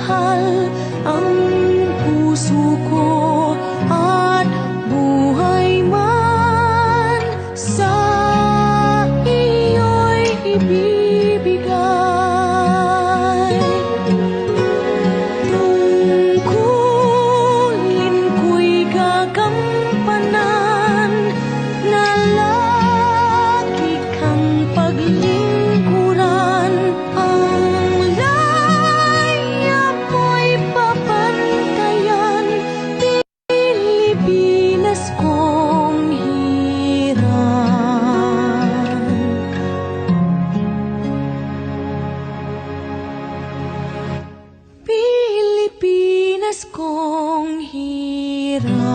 mahal ang puso ko at buhay man sa iyo'y ibibigay. Tungkulin ko'y gagampanan na lagi kang paglingkuran. Ang laya mo'y papantayan, Pilipinas kong hirang. Pilipinas kong hirang.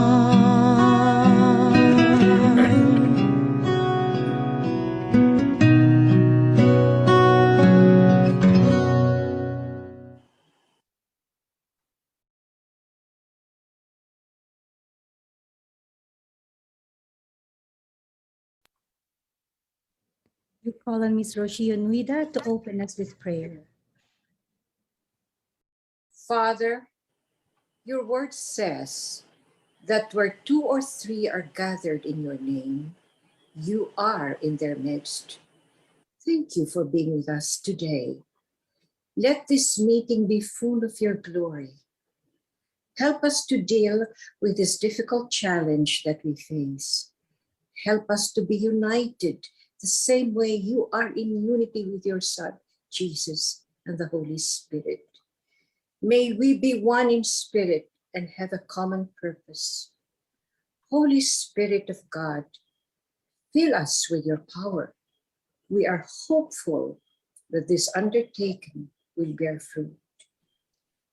We call on Ms. Rocio Nuida to open us with prayer. Father, your word says that where 2 or 3 are gathered in your name, you are in their midst. Thank you for being with us today. Let this meeting be full of your glory. Help us to deal with this difficult challenge that we face. Help us to be united the same way you are in unity with your Son, Jesus, and the Holy Spirit. May we be one in spirit and have a common purpose. Holy Spirit of God, fill us with your power. We are hopeful that this undertaking will bear fruit.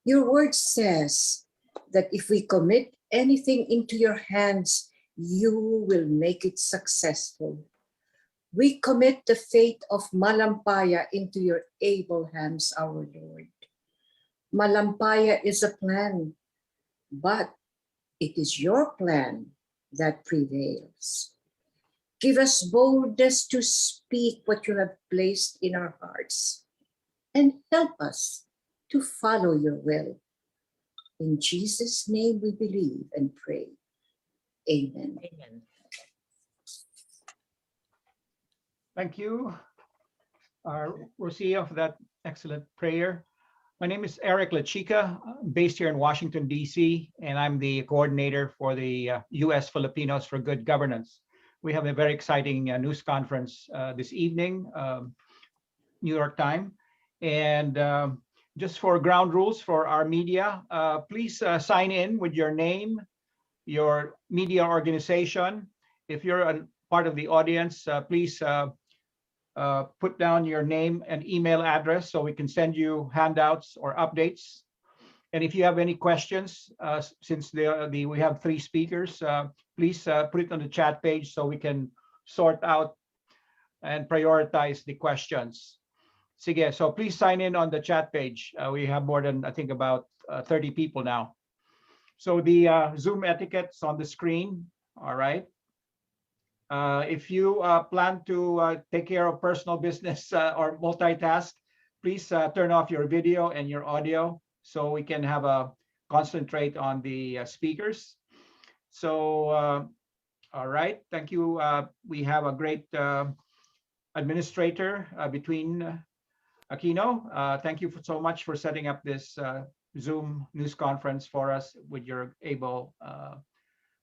Your word says that if we commit anything into your hands, you will make it successful. We commit the fate of Malampaya into your able hands, our Lord. Malampaya is a plan, but it is your plan that prevails. Give us boldness to speak what you have placed in our hearts, and help us to follow your will. In Jesus' name we believe and pray. Amen. Amen. Thank you, Rocio, for that excellent prayer. My name is Eric Lachica, based here in Washington, D.C., and I'm the coordinator for the U.S. Filipinos for Good Governance. We have a very exciting news conference this evening, New York time. And just for ground rules for our media, please sign in with your name, your media organization. If you're a part of the audience, please put down your name and email address so we can send you handouts or updates. And if you have any questions, since we have 3 speakers, please put it on the chat page so we can sort out and prioritize the questions. Sige, so please sign in on the chat page. We have more than, I think, about 30 people now. So the Zoom etiquette's on the screen, all right? If you plan to take care of personal business or multitask, please turn off your video and your audio so we can have a concentrate on the speakers. So, all right, thank you. We have a great administrator between Aquino. Thank you so much for setting up this Zoom news conference for us with your able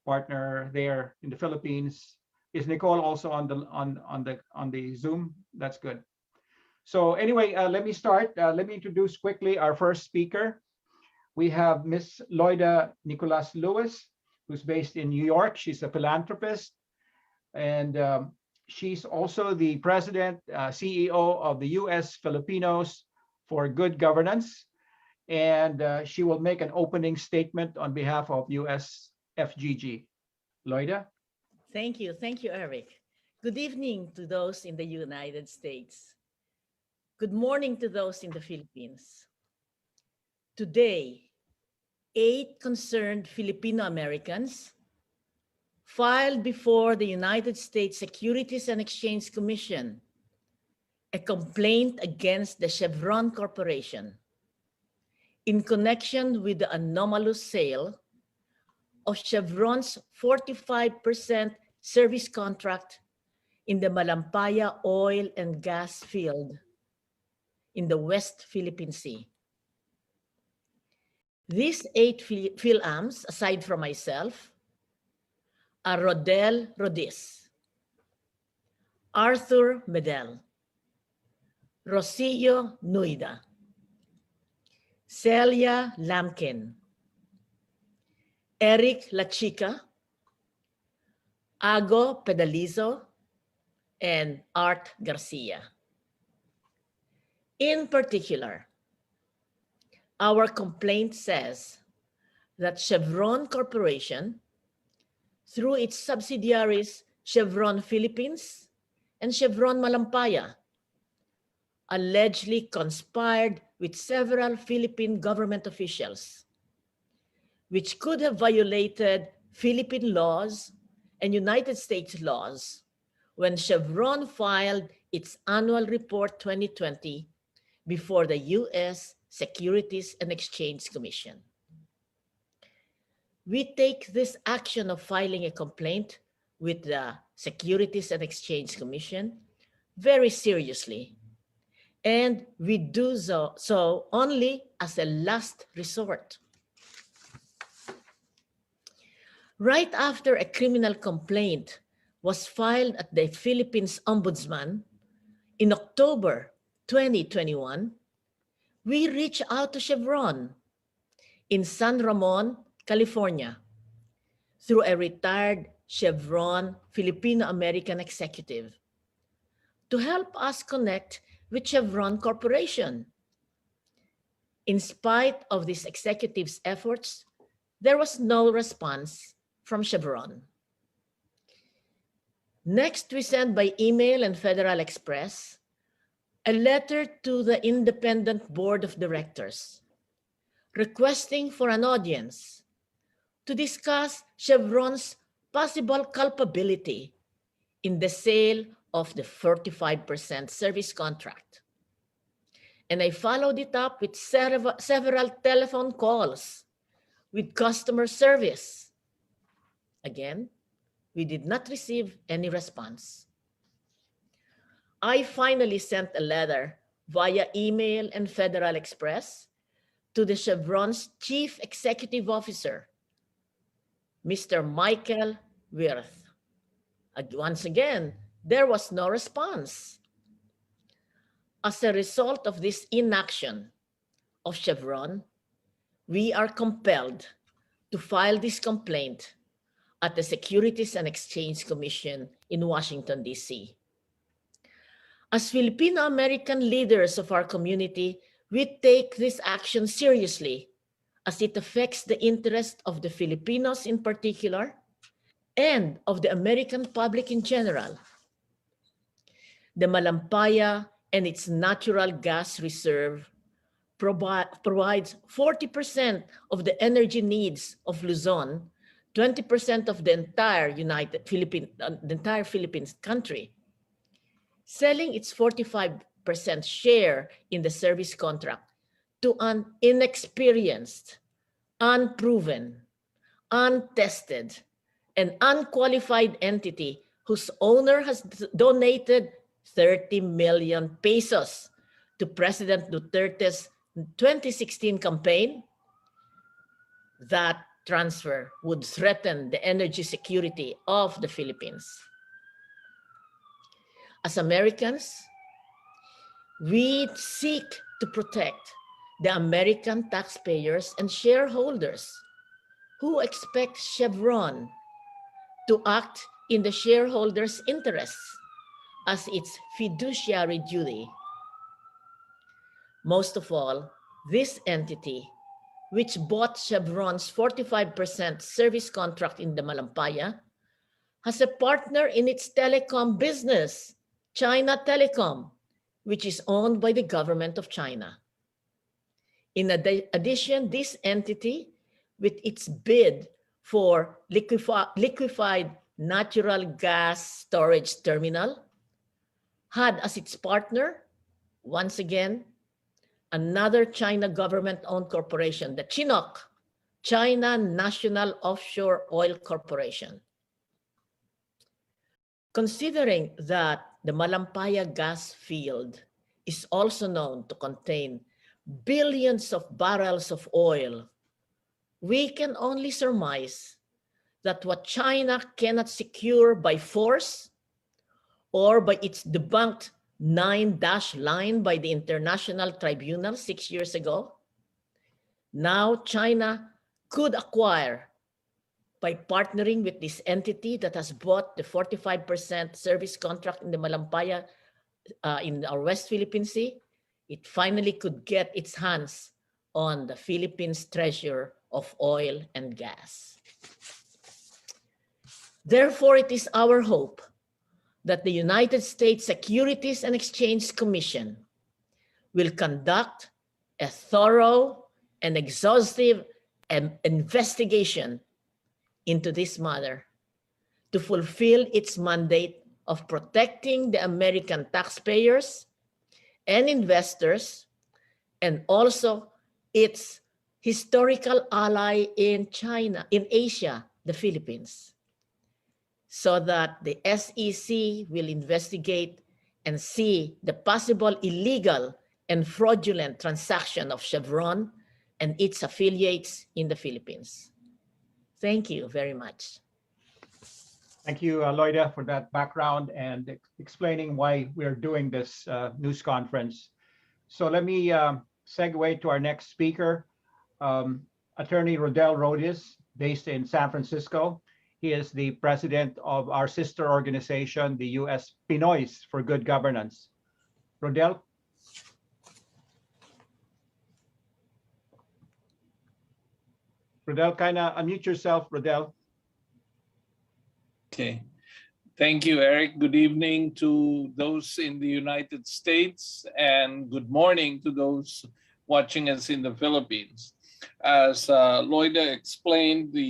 partner there in the Philippines. Is Nicole also on the Zoom? That's good. So anyway, let me start. Let me introduce quickly our first speaker. We have Miss Loida Nicolas Lewis, who's based in New York. She's a philanthropist, and she's also the president, CEO of the U.S. Filipinos for Good Governance, and she will make an opening statement on behalf of U.S. FGG. Loida? Thank you, Eric. Good evening to those in the United States. Good morning to those in the Philippines. Today, 8 concerned Filipino Americans filed before the United States Securities and Exchange Commission a complaint against the Chevron Corporation, in connection with the anomalous sale of Chevron's 45% service contract in the Malampaya oil and gas field in the West Philippine Sea. These 8 PhilAms, aside from myself, are Rodell Rhodes, Arthur Medel, Rosillo Nuida, Celia Lamkin, Eric Lachica, Ago Pedalizo, and Art Garcia. In particular, our complaint says that Chevron Corporation, through its subsidiaries Chevron Philippines and Chevron Malampaya, allegedly conspired with several Philippine government officials, which could have violated Philippine laws and United States laws when Chevron filed its annual report 2020 before the U.S. Securities and Exchange Commission. We take this action of filing a complaint with the Securities and Exchange Commission very seriously, and we do so only as a last resort. Right after a criminal complaint was filed at the Philippines Ombudsman in October 2021, we reached out to Chevron in San Ramon, California, through a retired Chevron Filipino-American executive to help us connect with Chevron Corporation. In spite of this executive's efforts, there was no response from Chevron. Next, we sent by email and Federal Express a letter to the Independent Board of Directors requesting for an audience to discuss Chevron's possible culpability in the sale of the 45% service contract. And I followed it up with several telephone calls with customer service. Again, we did not receive any response. I finally sent a letter via email and Federal Express to the Chevron's Chief Executive Officer, Mr. Michael Wirth. Once again, there was no response. As a result of this inaction of Chevron, we are compelled to file this complaint at the Securities and Exchange Commission in Washington, D.C. As Filipino-American leaders of our community, we take this action seriously as it affects the interest of the Filipinos in particular and of the American public in general. The Malampaya and its natural gas reserve provides 40% of the energy needs of Luzon, 20% of the entire Philippines country. Selling its 45% share in the service contract to an inexperienced, unproven, untested, and unqualified entity whose owner has donated 30 million pesos to President Duterte's 2016 campaign, that transfer would threaten the energy security of the Philippines. As Americans, we seek to protect the American taxpayers and shareholders who expect Chevron to act in the shareholders' interests as its fiduciary duty. Most of all, this entity, which bought Chevron's 45% service contract in the Malampaya, has a partner in its telecom business, China Telecom, which is owned by the government of China. In addition, this entity, with its bid for liquefied natural gas storage terminal, had as its partner, once again, another China government-owned corporation, the CNOOC, China National Offshore Oil Corporation. Considering that the Malampaya gas field is also known to contain billions of barrels of oil, we can only surmise that what China cannot secure by force or by its debunked 9-dash line by the International Tribunal 6 years ago, now China could acquire by partnering with this entity that has bought the 45% service contract in the Malampaya in our West Philippine Sea. It finally could get its hands on the Philippines' treasure of oil and gas. Therefore, it is our hope that the United States Securities and Exchange Commission will conduct a thorough and exhaustive investigation into this matter to fulfill its mandate of protecting the American taxpayers and investors, and also its historical ally in China, in Asia, the Philippines, so that the SEC will investigate and see the possible illegal and fraudulent transaction of Chevron and its affiliates in the Philippines. Thank you very much. Thank you, Loida, for that background and explaining why we're doing this news conference. So let me segue to our next speaker, Attorney Rodell Rhodes, based in San Francisco. He is the president of our sister organization, the U.S. Pinoys for Good Governance. Rodell? Rodell, kind of unmute yourself, Rodell. Okay. Thank you, Eric. Good evening to those in the United States and good morning to those watching us in the Philippines. As Loida explained, the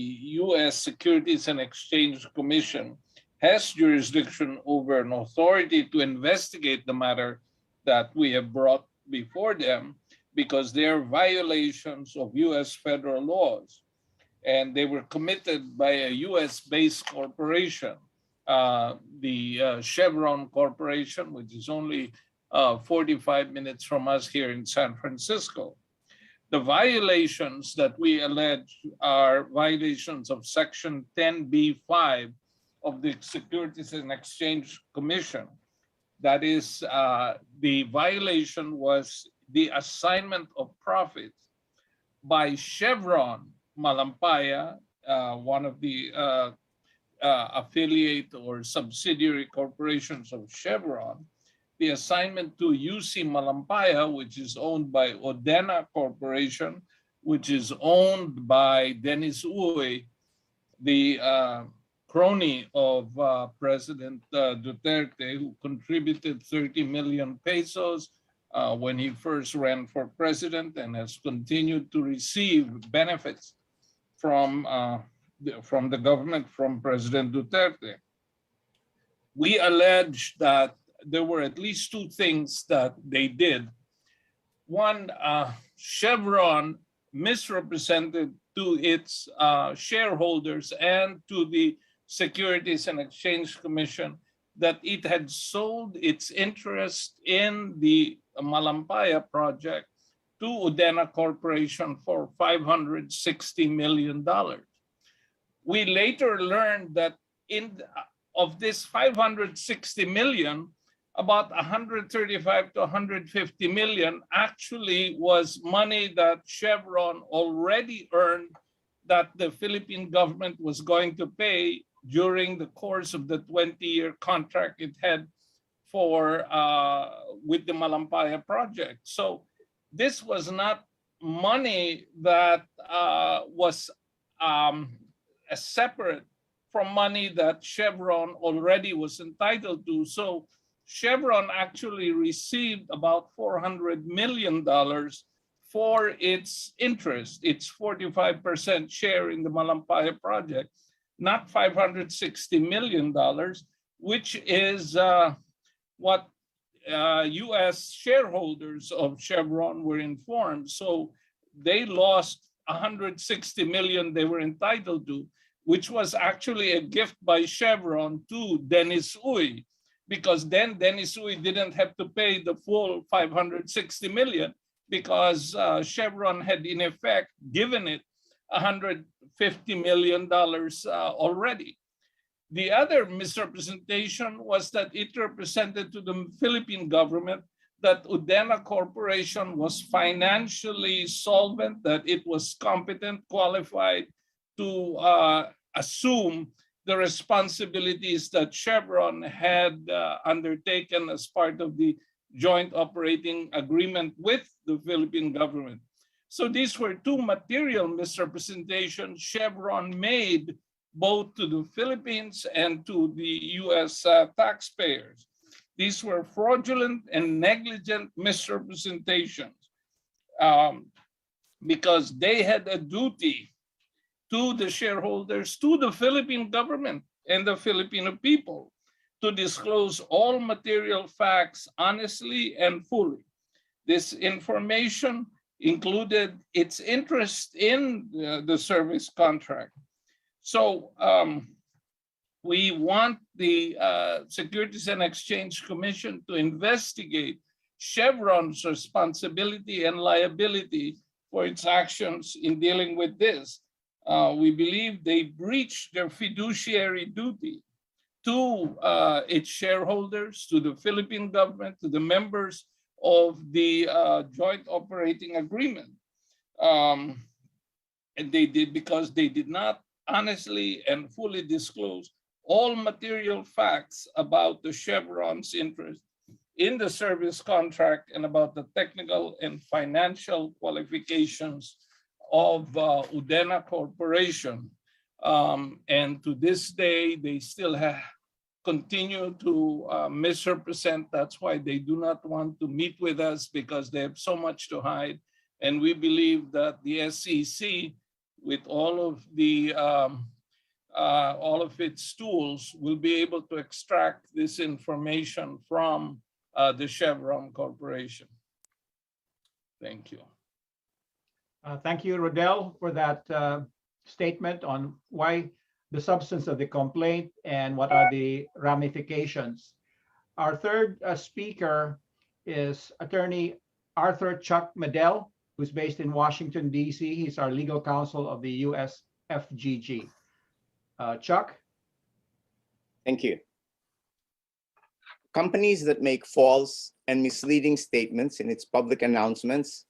U.S. Securities and Exchange Commission has jurisdiction over an authority to investigate the matter that we have brought before them because they are violations of U.S. federal laws. And they were committed by a US-based corporation, the Chevron Corporation, which is only 45 minutes from us here in San Francisco. The violations that we allege are violations of Section 10b-5 of the Securities and Exchange Commission. That is, the violation was the assignment of profits by Chevron Malampaya, one of the affiliate or subsidiary corporations of Chevron, the assignment to UC Malampaya, which is owned by Odena Corporation, which is owned by Dennis Uy, the crony of President Duterte, who contributed 30 million pesos when he first ran for president and has continued to receive benefits from the government, from President Duterte. We allege that there were at least two things that they did. One, Chevron misrepresented to its shareholders and to the Securities and Exchange Commission that it had sold its interest in the Malampaya project to Odena Corporation for $560 million. We later learned that of this 560 million, about 135 to 150 million actually was money that Chevron already earned that the Philippine government was going to pay during the course of the 20-year contract it had for with the Malampaya project. So this was not money that was separate from money that Chevron already was entitled to. So Chevron actually received about $400 million for its interest, its 45% share in the Malampaya project, not $560 million, which is what US shareholders of Chevron were informed. So they lost 160 million they were entitled to, which was actually a gift by Chevron to Dennis Uy, because then Dennis Uy didn't have to pay the full 560 million because Chevron had in effect given it $150 million already. The other misrepresentation was that it represented to the Philippine government that Udena Corporation was financially solvent, that it was competent, qualified to assume the responsibilities that Chevron had undertaken as part of the joint operating agreement with the Philippine government. So these were two material misrepresentations Chevron made both to the Philippines and to the US taxpayers. These were fraudulent and negligent misrepresentations because they had a duty to the shareholders, to the Philippine government and the Filipino people to disclose all material facts honestly and fully. This information included its interest in the service contract. So we want the Securities and Exchange Commission to investigate Chevron's responsibility and liability for its actions in dealing with this. We believe they breached their fiduciary duty to its shareholders, to the Philippine government, to the members of the joint operating agreement. And they did because they did not honestly and fully disclose all material facts about the Chevron's interest in the service contract and about the technical and financial qualifications of Udena Corporation. And to this day, they still continue to misrepresent. That's why they do not want to meet with us, because they have so much to hide. And we believe that the SEC, with all of its tools, will be able to extract this information from the Chevron Corporation. Thank you. Thank you, Rodell, for that statement on why the substance of the complaint and what are the ramifications. Our third speaker is Attorney Arthur Chuck Medell, who's based in Washington, D.C. He's our legal counsel of the US FGG. Chuck? Thank you. Companies that make false and misleading statements in its public announcements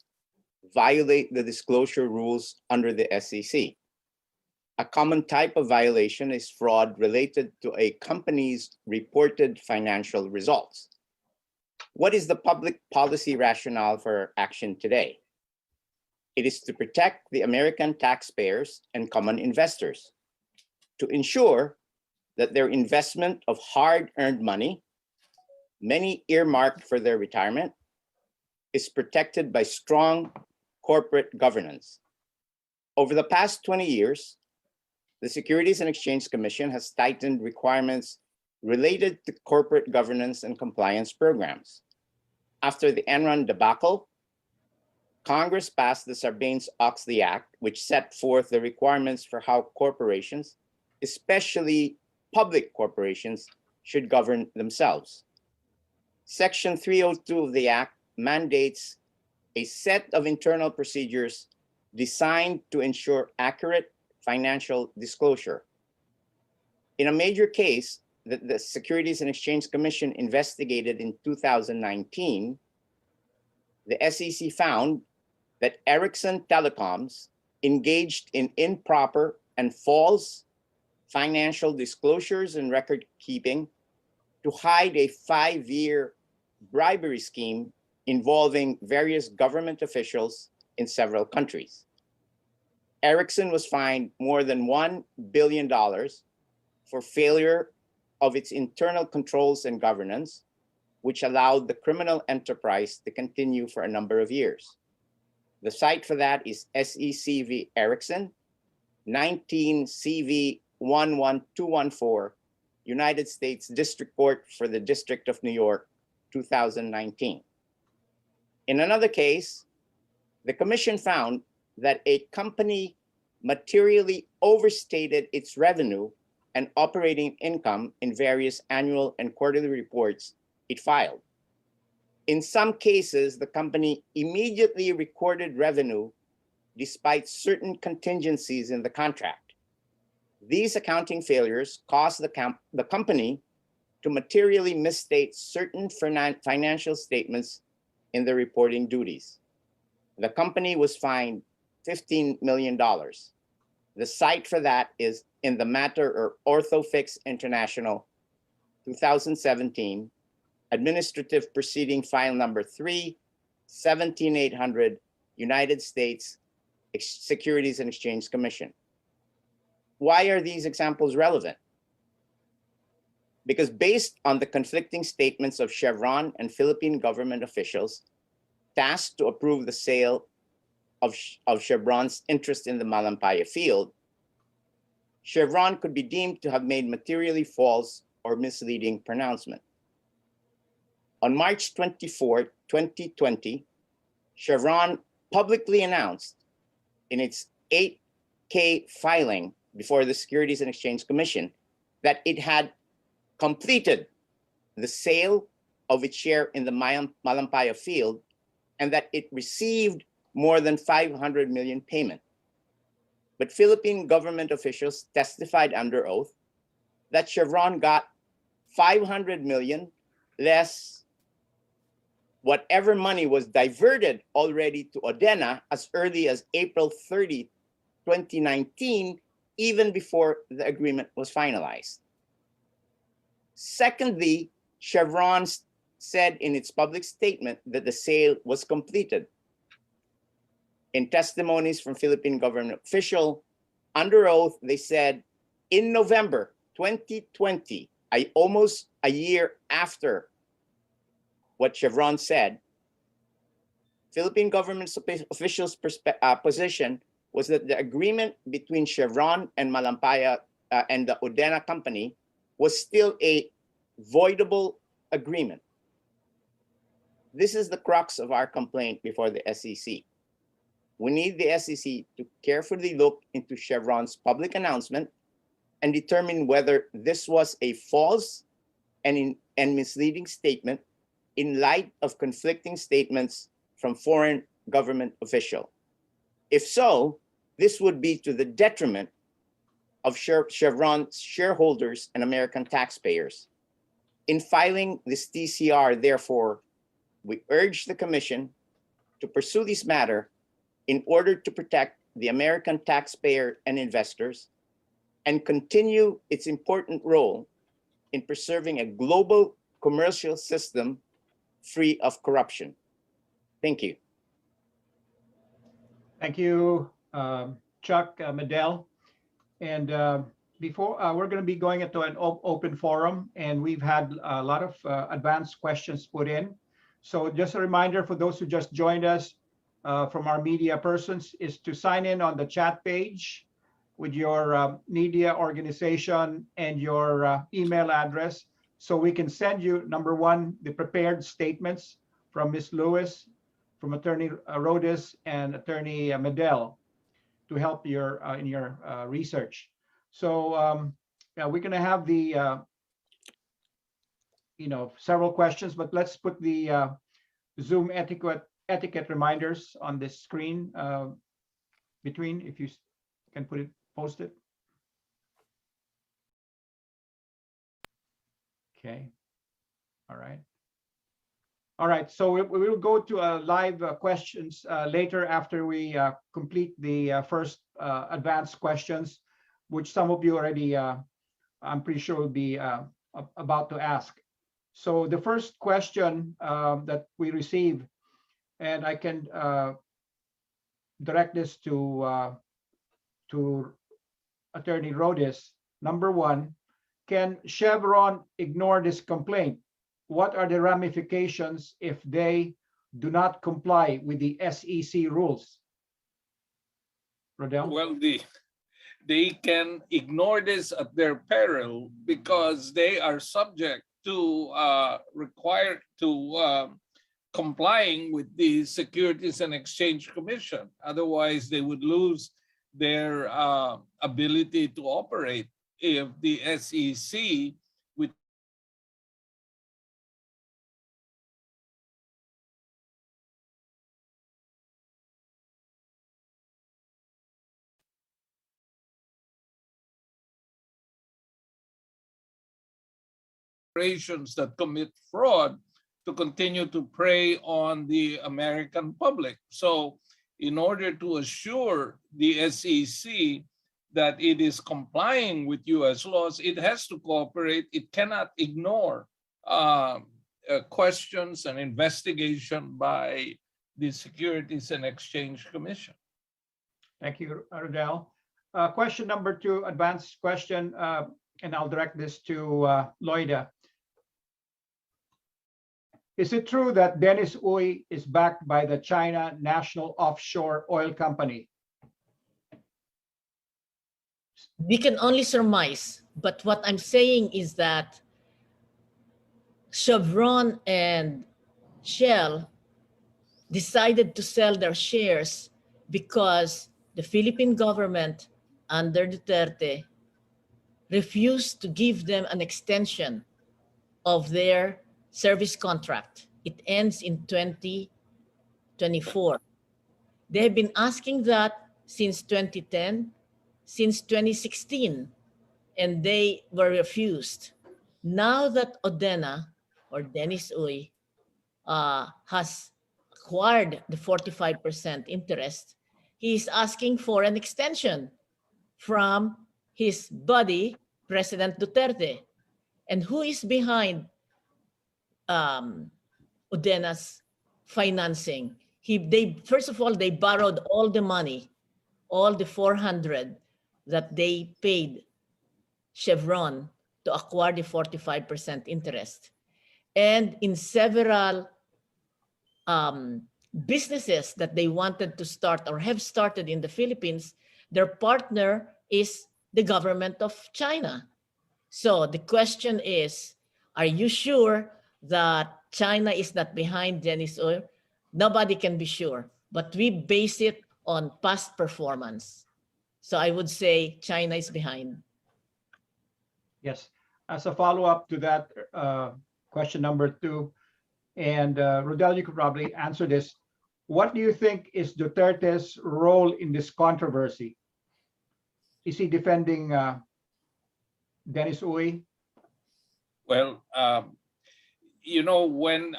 violate the disclosure rules under the SEC. A common type of violation is fraud related to a company's reported financial results. What is the public policy rationale for action today? It is to protect the American taxpayers and common investors, to ensure that their investment of hard-earned money, many earmarked for their retirement, is protected by strong corporate governance. Over the past 20 years, the Securities and Exchange Commission has tightened requirements related to corporate governance and compliance programs. After the Enron debacle, Congress passed the Sarbanes-Oxley Act, which set forth the requirements for how corporations, especially public corporations, should govern themselves. Section 302 of the Act mandates a set of internal procedures designed to ensure accurate financial disclosure. In a major case that the Securities and Exchange Commission investigated in 2019, the SEC found that Ericsson Telecoms engaged in improper and false financial disclosures and record keeping to hide a 5-year bribery scheme involving various government officials in several countries. Ericsson was fined more than $1 billion for failure of its internal controls and governance, which allowed the criminal enterprise to continue for a number of years. The site for that is SEC v. Ericsson, 19 CV 11214, United States District Court for the District of New York, 2019. In another case, the commission found that a company materially overstated its revenue and operating income in various annual and quarterly reports it filed. In some cases, the company immediately recorded revenue despite certain contingencies in the contract. These accounting failures caused the company to materially misstate certain financial statements in the reporting duties. The company was fined $15 million. The site for that is in the matter of Orthofix International, 2017, Administrative Proceeding File Number 3, 17800, United States Securities and Exchange Commission. Why are these examples relevant? Because based on the conflicting statements of Chevron and Philippine government officials tasked to approve the sale of Chevron's interest in the Malampaya field, Chevron could be deemed to have made materially false or misleading pronouncement. On March 24, 2020, Chevron publicly announced in its 8K filing before the Securities and Exchange Commission that it had completed the sale of its share in the Malampaya field and that it received more than 500 million payment. But Philippine government officials testified under oath that Chevron got 500 million less whatever money was diverted already to Odena as early as April 30, 2019, even before the agreement was finalized. Secondly, Chevron said in its public statement that the sale was completed. In testimonies from Philippine government official, under oath, they said, in November 2020, almost a year after what Chevron said, Philippine government officials' position was that the agreement between Chevron and Malampaya and the Odena company was still a voidable agreement. This is the crux of our complaint before the SEC. We need the SEC to carefully look into Chevron's public announcement and determine whether this was a false and misleading statement in light of conflicting statements from foreign government official. If so, this would be to the detriment of Chevron's shareholders and American taxpayers. In filing this TCR, therefore, we urge the Commission to pursue this matter in order to protect the American taxpayer and investors and continue its important role in preserving a global commercial system free of corruption. Thank you. Thank you, Chuck Medell. And before we're going to be going into an open forum, and we've had a lot of advanced questions put in. So just a reminder for those who just joined us from our media persons is to sign in on the chat page with your media organization and your email address, so we can send you, number one, the prepared statements from Ms. Lewis, from Attorney Rhodes and Attorney Medell to help your in your research. So yeah, we're going to have the several questions, but let's put the Zoom etiquette reminders on this screen between, if you can post it. Okay. All right. All right. So we will go to live questions later after we complete the first advanced questions, which some of you already, I'm pretty sure, will be about to ask. So the first question that we received, and I can direct this to Attorney Rhodes. Number one, can Chevron ignore this complaint? What are the ramifications if they do not comply with the SEC rules? Rodell? Well, they can ignore this at their peril because they are subject to complying with the Securities and Exchange Commission. Otherwise, they would lose their ability to operate if the SEC, with corporations that commit fraud, to continue to prey on the American public. So in order to assure the SEC that it is complying with US laws, it has to cooperate. It cannot ignore questions and investigation by the Securities and Exchange Commission. Thank you, Rodell. Question number 2, advanced question, and I'll direct this to Loida. Is it true that Dennis Uy is backed by the China National Offshore Oil Company? We can only surmise, but what I'm saying is that Chevron and Shell decided to sell their shares because the Philippine government under Duterte refused to give them an extension of their service contract. It ends in 2024. They have been asking that since 2010, since 2016, and they were refused. Now that Odena, or Dennis Uy, has acquired the 45% interest, he is asking for an extension from his buddy, President Duterte. And who is behind Odena's financing? First of all, they borrowed all the money, all the 400 that they paid Chevron to acquire the 45% interest. And in several businesses that they wanted to start or have started in the Philippines, their partner is the government of China. So the question is, are you sure that China is not behind Dennis Uy? Nobody can be sure, but we base it on past performance. So I would say China is behind. Yes. As a follow-up to that, question number 2, and Rodell, you could probably answer this. What do you think is Duterte's role in this controversy? Is he defending Dennis Uy? Well, you know, when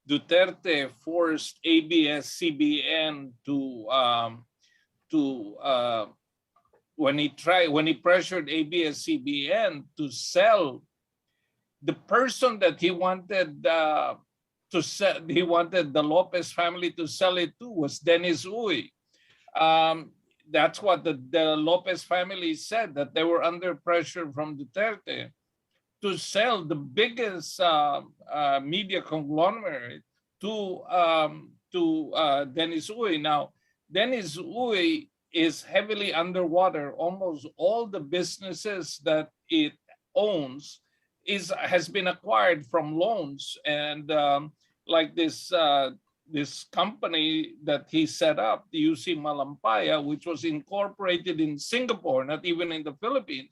Duterte forced ABS-CBN when he pressured ABS-CBN to sell, the person that he wanted to sell, he wanted the Lopez family to sell it to, was Dennis Uy. That's what the Lopez family said, that they were under pressure from Duterte to sell the biggest media conglomerate to Dennis Uy. Now, Dennis Uy is heavily underwater. Almost all the businesses that it owns has been acquired from loans, and like this company that he set up, the UC Malampaya, which was incorporated in Singapore, not even in the Philippines,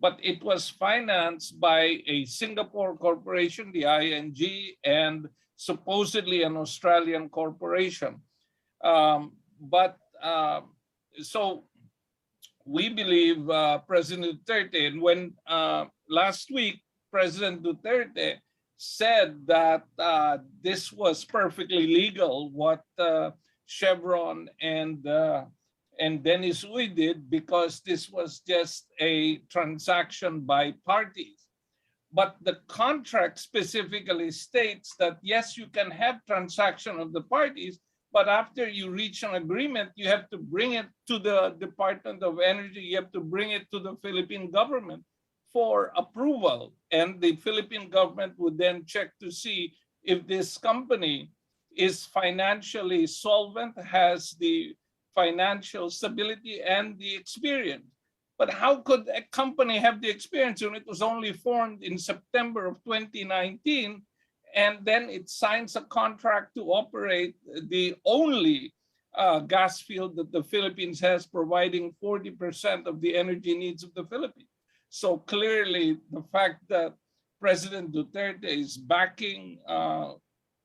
but it was financed by a Singapore corporation, the ING, and supposedly an Australian corporation. So we believe President Duterte, and when last week President Duterte said that this was perfectly legal, what Chevron and Dennis Uy did, because this was just a transaction by parties. But the contract specifically states that, yes, you can have transaction of the parties, but after you reach an agreement, you have to bring it to the Department of Energy, you have to bring it to the Philippine government for approval. And the Philippine government would then check to see if this company is financially solvent, has the financial stability and the experience. But how could a company have the experience when it was only formed in September of 2019, and then it signs a contract to operate the only gas field that the Philippines has, providing 40% of the energy needs of the Philippines? So clearly, the fact that President Duterte is backing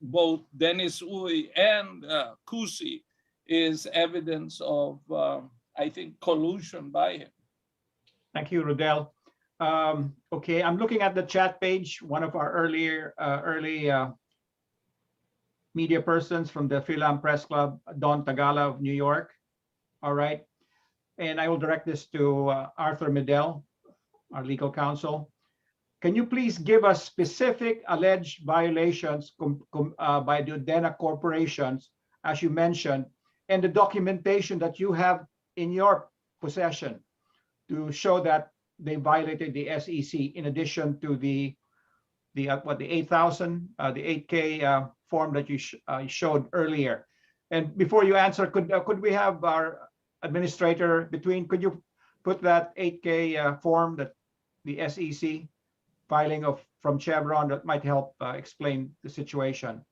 both Dennis Uy and Cusi is evidence of, I think, collusion by him. Thank you, Rodell. Okay, I'm looking at the chat page. One of our early media persons from the Philam Press Club, Don Tagala of New York. All right. And I will direct this to Arthur Medel, our legal counsel. Can you please give us specific alleged violations by the Udena corporations, as you mentioned, and the documentation that you have in your possession to show that they violated the SEC, in addition to the 8,000, the 8K form that you showed earlier? And before you answer, could we have our administrator could you put that 8K form, that the SEC filing from Chevron, that might help explain the situation?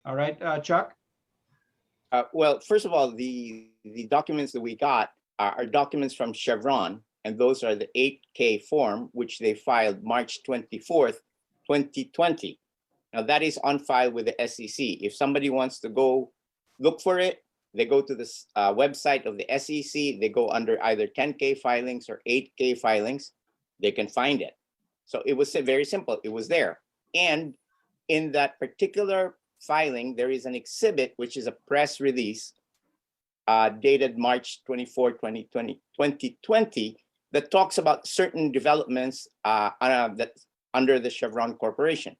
All right, Chuck? Well, first of all, the documents that we got are documents from Chevron, and those are the 8K form, which they filed March 24th, 2020. Now that is on file with the SEC. If somebody wants to go look for it, they go to the website of the SEC, they go under either 10K filings or 8K filings, they can find it. So it was very simple, it was there. And in that particular filing, there is an exhibit, which is a press release dated March 24, 2020, that talks about certain developments that under the Chevron Corporation.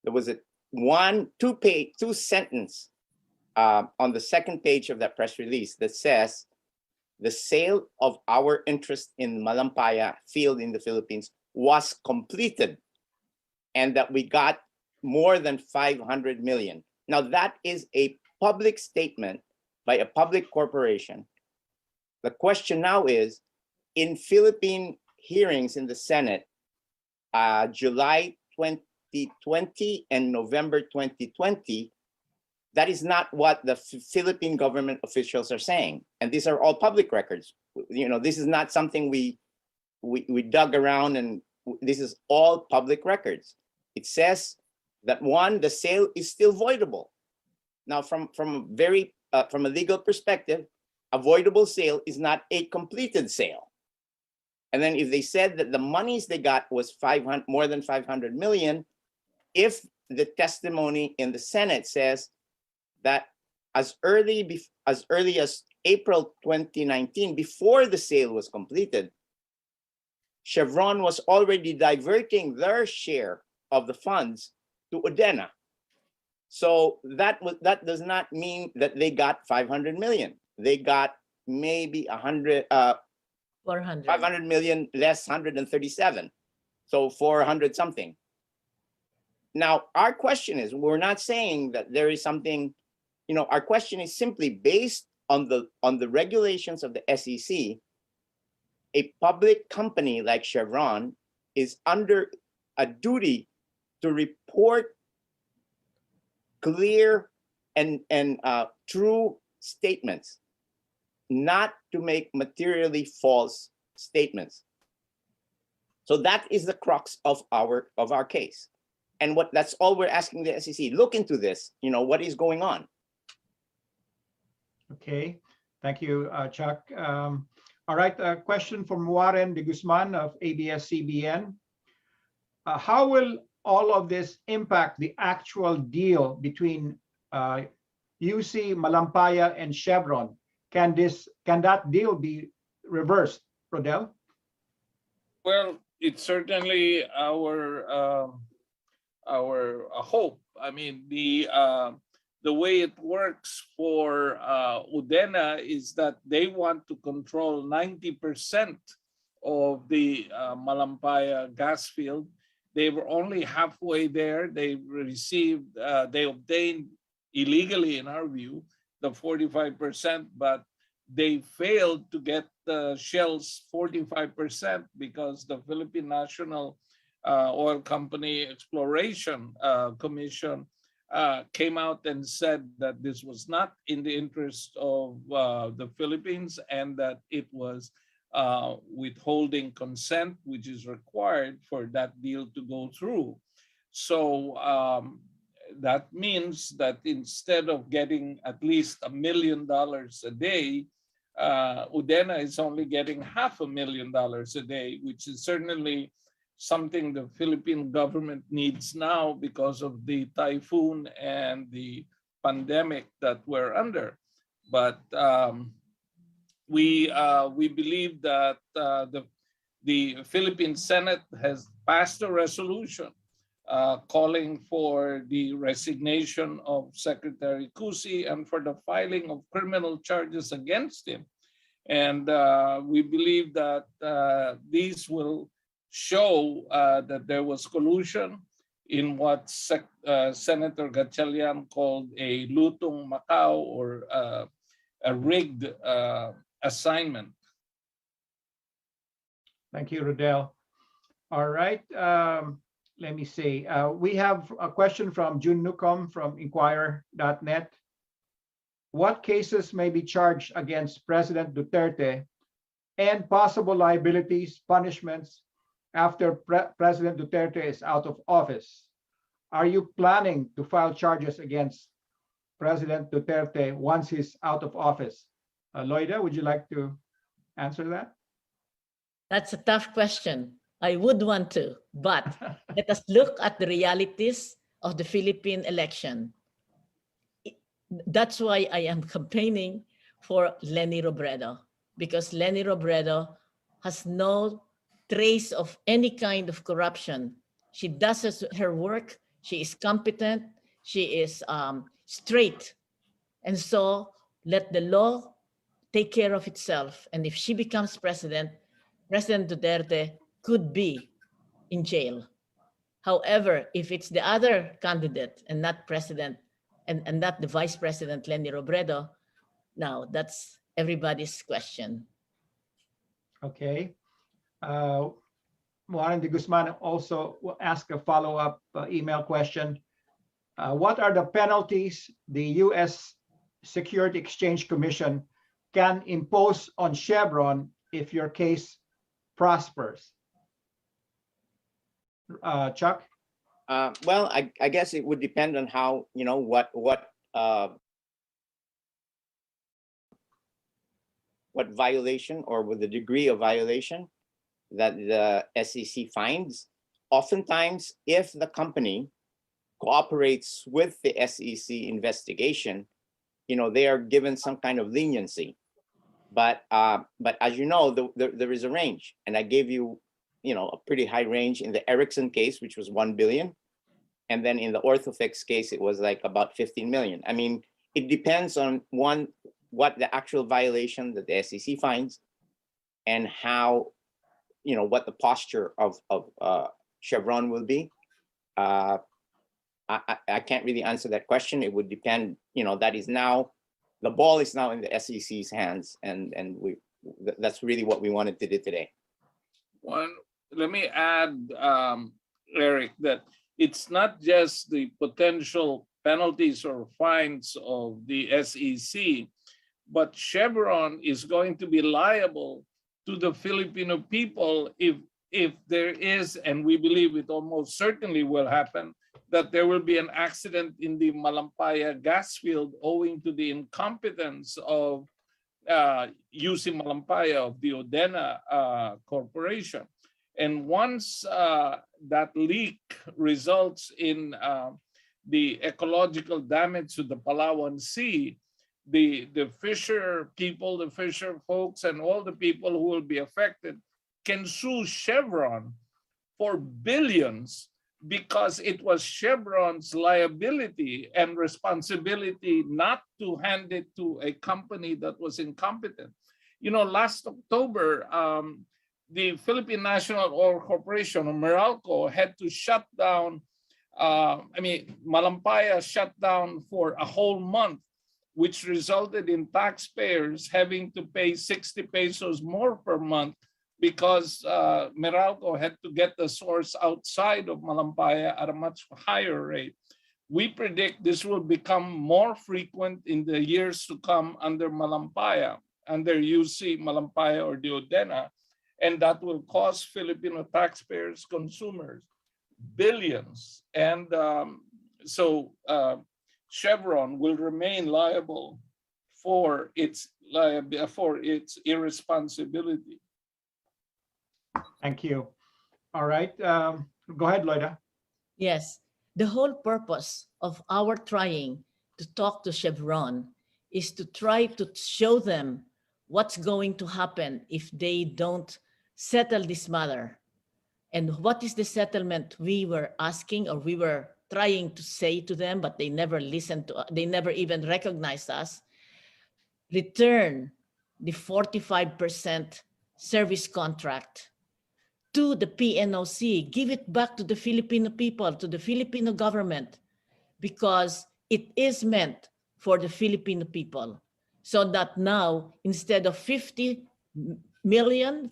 There was a two sentence on the second page of that press release that says, the sale of our interest in Malampaya field in the Philippines was completed, and that we got more than 500 million. Now that is a public statement by a public corporation. The question now is, in Philippine hearings in the Senate, July 2020 and November 2020, that is not what the Philippine government officials are saying. And these are all public records. You know, this is not something we dug around, and this is all public records. It says that one, the sale is still voidable. Now, from a legal perspective, a voidable sale is not a completed sale. And then if they said that the monies they got was more than 500 million, if the testimony in the Senate says that as early as April 2019, before the sale was completed, Chevron was already diverting their share of the funds to Udena. So that does not mean that they got 500 million. They got maybe 400 500 million less 137. So 400 something. Now, our question is, we're not saying that there is something, you know, our question is simply based on the regulations of the SEC. A public company like Chevron is under a duty to report clear and true statements, not to make materially false statements. So that is the crux of our case. And that's all we're asking the SEC. Look into this, you know, what is going on. Okay, thank you, Chuck. All right, a question from Warren de Guzman of ABS-CBN. How will all of this impact the actual deal between UC, Malampaya, and Chevron? Can that deal be reversed, Rodell? Well, it's certainly our hope. I mean, the way it works for Udena is that they want to control 90% of the Malampaya gas field. They were only halfway there. They obtained illegally, in our view, the 45%, but they failed to get the Shell's 45% because the Philippine National Oil Company Exploration Commission came out and said that this was not in the interest of the Philippines and that it was withholding consent, which is required for that deal to go through. So that means that instead of getting at least $1 million a day, Udena is only getting $500,000 a day, which is certainly something the Philippine government needs now because of the typhoon and the pandemic that we're under. But we believe that the Philippine Senate has passed a resolution calling for the resignation of Secretary Cusi and for the filing of criminal charges against him. And we believe that these will show that there was collusion in what Senator Gatchalian called a lutong Macau, or a rigged assignment. Thank you, Rodell. All right. Let me see. We have a question from June Newcomb from Inquirer.net. What cases may be charged against President Duterte and possible liabilities, punishments after President Duterte is out of office? Are you planning to file charges against President Duterte once he's out of office? Loida, would you like to answer that? That's a tough question. I would want to, but let us look at the realities of the Philippine election. That's why I am campaigning for Leni Robredo, because Leni Robredo has no trace of any kind of corruption. She does her work. She is competent. She is straight. And so let the law take care of itself. And if she becomes president, President Duterte could be in jail. However, if it's the other candidate and not president, and not the vice president, Leni Robredo, now that's everybody's question. Okay. Juan de Guzman also will ask a follow-up email question. What are the penalties the U.S. Security Exchange Commission can impose on Chevron if your case prospers? Chuck? Well, I guess it would depend on how, what violation or with the degree of violation that the SEC finds. Oftentimes, if the company cooperates with the SEC investigation, they are given some kind of leniency. But as you know, there is a range, and I gave you, a pretty high range in the Ericsson case, which was 1 billion. And then in the Orthofix case, it was like about 15 million. I mean, it depends on what the actual violation that the SEC finds and how, what the posture of Chevron will be. I can't really answer that question. It would depend, that is now, the ball is now in the SEC's hands, and that's really what we wanted to do today. Let me add, Eric, that it's not just the potential penalties or fines of the SEC, but Chevron is going to be liable to the Filipino people if there is, and we believe it almost certainly will happen, that there will be an accident in the Malampaya gas field owing to the incompetence of UC Malampaya, of the Udena Corporation. And once that leak results in the ecological damage to the Palawan Sea, the fisher people, the fisher folks, and all the people who will be affected can sue Chevron for billions, because it was Chevron's liability and responsibility not to hand it to a company that was incompetent. Last October, the Philippine National Oil Corporation, or Meralco, had to shut down, Malampaya shut down for a whole month which resulted in taxpayers having to pay 60 pesos more per month because Meralco had to get the source outside of Malampaya at a much higher rate. We predict this will become more frequent in the years to come under Malampaya, under UC Malampaya or the Odena, and that will cost Filipino taxpayers, consumers, billions. And so Chevron will remain liable for its irresponsibility. Thank you. All right. Go ahead, Loida. Yes, the whole purpose of our trying to talk to Chevron is to try to show them what's going to happen if they don't settle this matter. And what is the settlement we were asking, or we were trying to say to them, but they never listened to us. They never even recognized us. Return the 45% service contract to the PNOC, give it back to the Filipino people, to the Filipino government, because it is meant for the Filipino people. So that now, instead of $50 million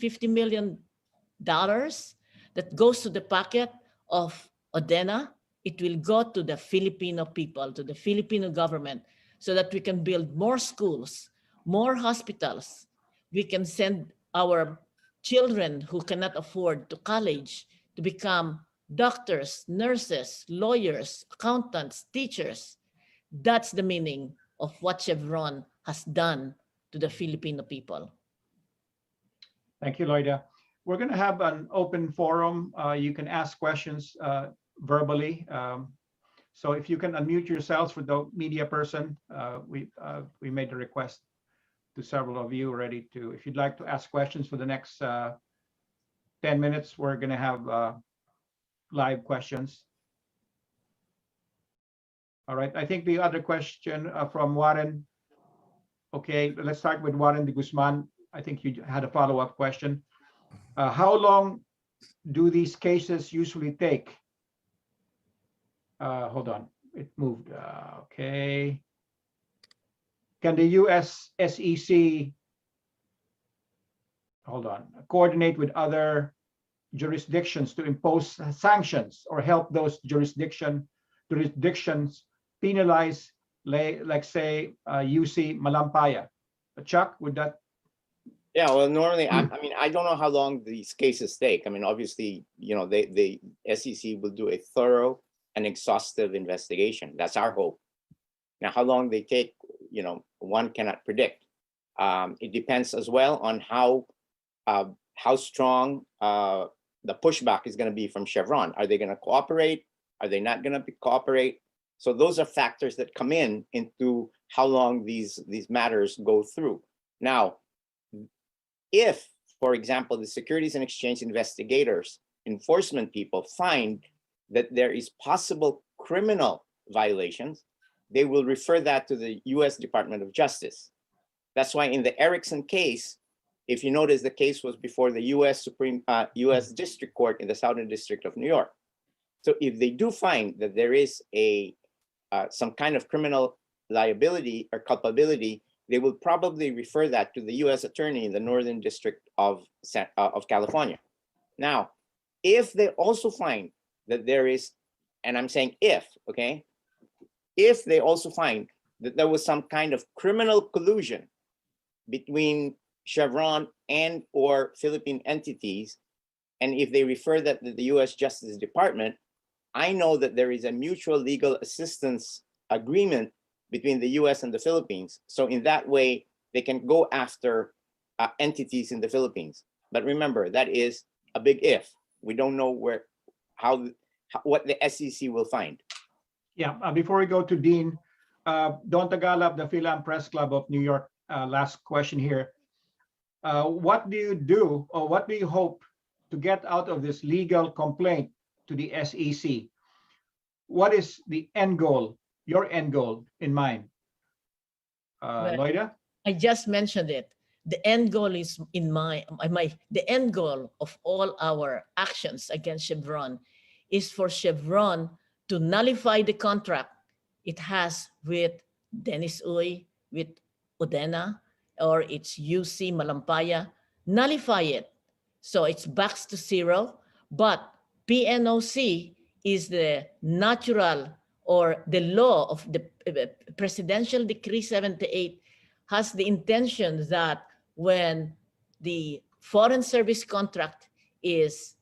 that goes to the pocket of Odena, it will go to the Filipino people, to the Filipino government, so that we can build more schools, more hospitals. We can send our children who cannot afford to college to become doctors, nurses, lawyers, accountants, teachers. That's the meaning of what Chevron has done to the Filipino people. Thank you, Loida. We're going to have an open forum. You can ask questions verbally. So if you can unmute yourselves for the media person, we made a request to several of you already to, if you'd like to ask questions for the next 10 minutes, we're going to have live questions. All right, I think the other question from Warren. Okay, let's start with Warren de Guzman. I think you had a follow-up question. How long do these cases usually take? Hold on, it moved. Okay. Can the US SEC, hold on, coordinate with other jurisdictions to impose sanctions or help those jurisdictions penalize, like say, UC Malampaya? Chuck, would that? Yeah, well, normally, I mean, I don't know how long these cases take. I mean, obviously, you know, the SEC will do a thorough and exhaustive investigation. That's our hope. Now, how long they take, you know, one cannot predict. It depends as well on how strong the pushback is going to be from Chevron. Are they going to cooperate? Are they not going to cooperate? So those are factors that come into how long these matters go through. Now, if, for example, the Securities and Exchange investigators, enforcement people find that there is possible criminal violations, they will refer that to the US Department of Justice. That's why in the Erickson case, if you notice, the case was before the US District Court in the Southern District of New York. So if they do find that there is some kind of criminal liability or culpability, they will probably refer that to the US Attorney in the Northern District of California. Now, if they also find that there is, and I'm saying if, okay, if they also find that there was some kind of criminal collusion between Chevron and or Philippine entities, and if they refer that to the US Justice Department, I know that there is a mutual legal assistance agreement between the US and the Philippines. So in that way, they can go after entities in the Philippines. But remember, that is a big if. We don't know what the SEC will find. Yeah, before we go to Dean, Don Tagala of the Philam Press Club of New York, last question here. What do you do, or what do you hope to get out of this legal complaint to the SEC? What is the end goal, your end goal in mind? Loida? I just mentioned it. The end goal is the end goal of all our actions against Chevron is for Chevron to nullify the contract it has with Dennis Uy, with Odena or it's UC Malampaya, nullify it. So it's back to zero, but PNOC is the natural or the law of the Presidential Decree 78 has the intention that when the foreign service contract is